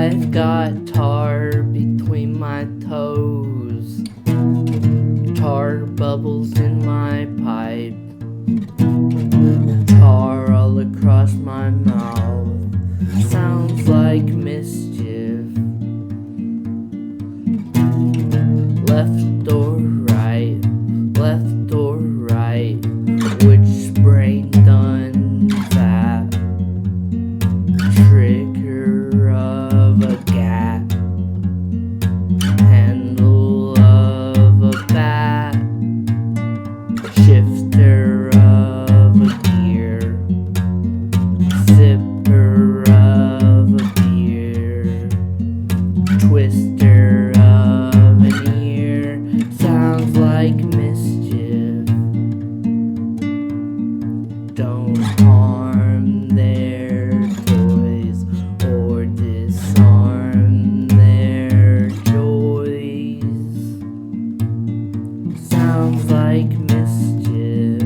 I've got tar between my toes, tar bubbles in my pipe, tar all across my mouth. Sounds like mischief. Left or right, left or right, which brain done that? Trigger of a gat, handle of a bat, shifter of a gear, zipper of a beer, twister of an ear. Sounds like mischief. Don't harm their toys or disarm their joys. Sounds like mischief.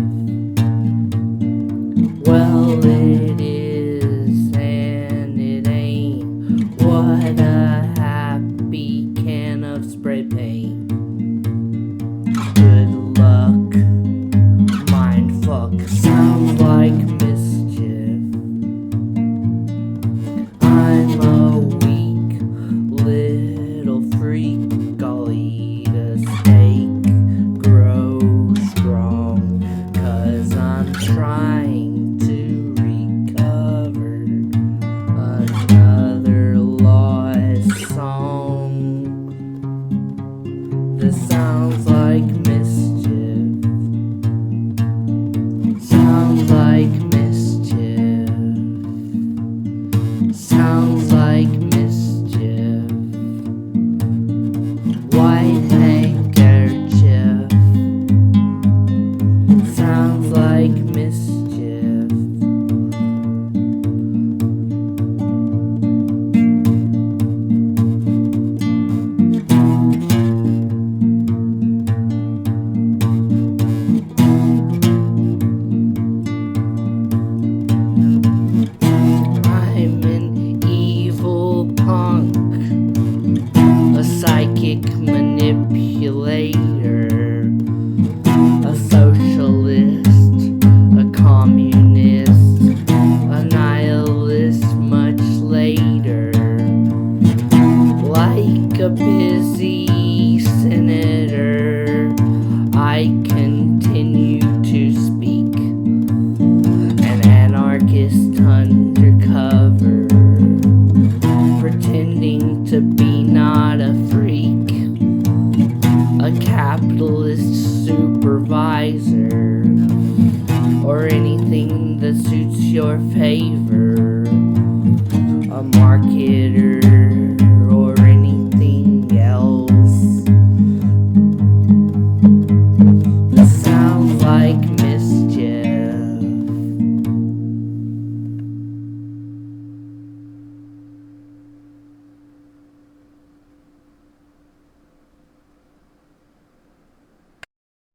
Well, it is and it ain't. What a happy can of spray paint. Good luck, mind fuck. Sounds like mischief. I'm a weak little freak. I'll eat a steak, grow strong, 'cause I'm trying to recover another lost song. This sounds like mischief. Sounds like mischief. Sounds like mischief. White handkerchief. Sounds like mischief. I'm an evil punk, a psychic manipulator, a socialist, a communist, a nihilist much later. Like a busy senator, I continue to speak, an anarchist undercover, pretending to be not a freak, a capitalist supervisor, or anything that suits your favor, a marketer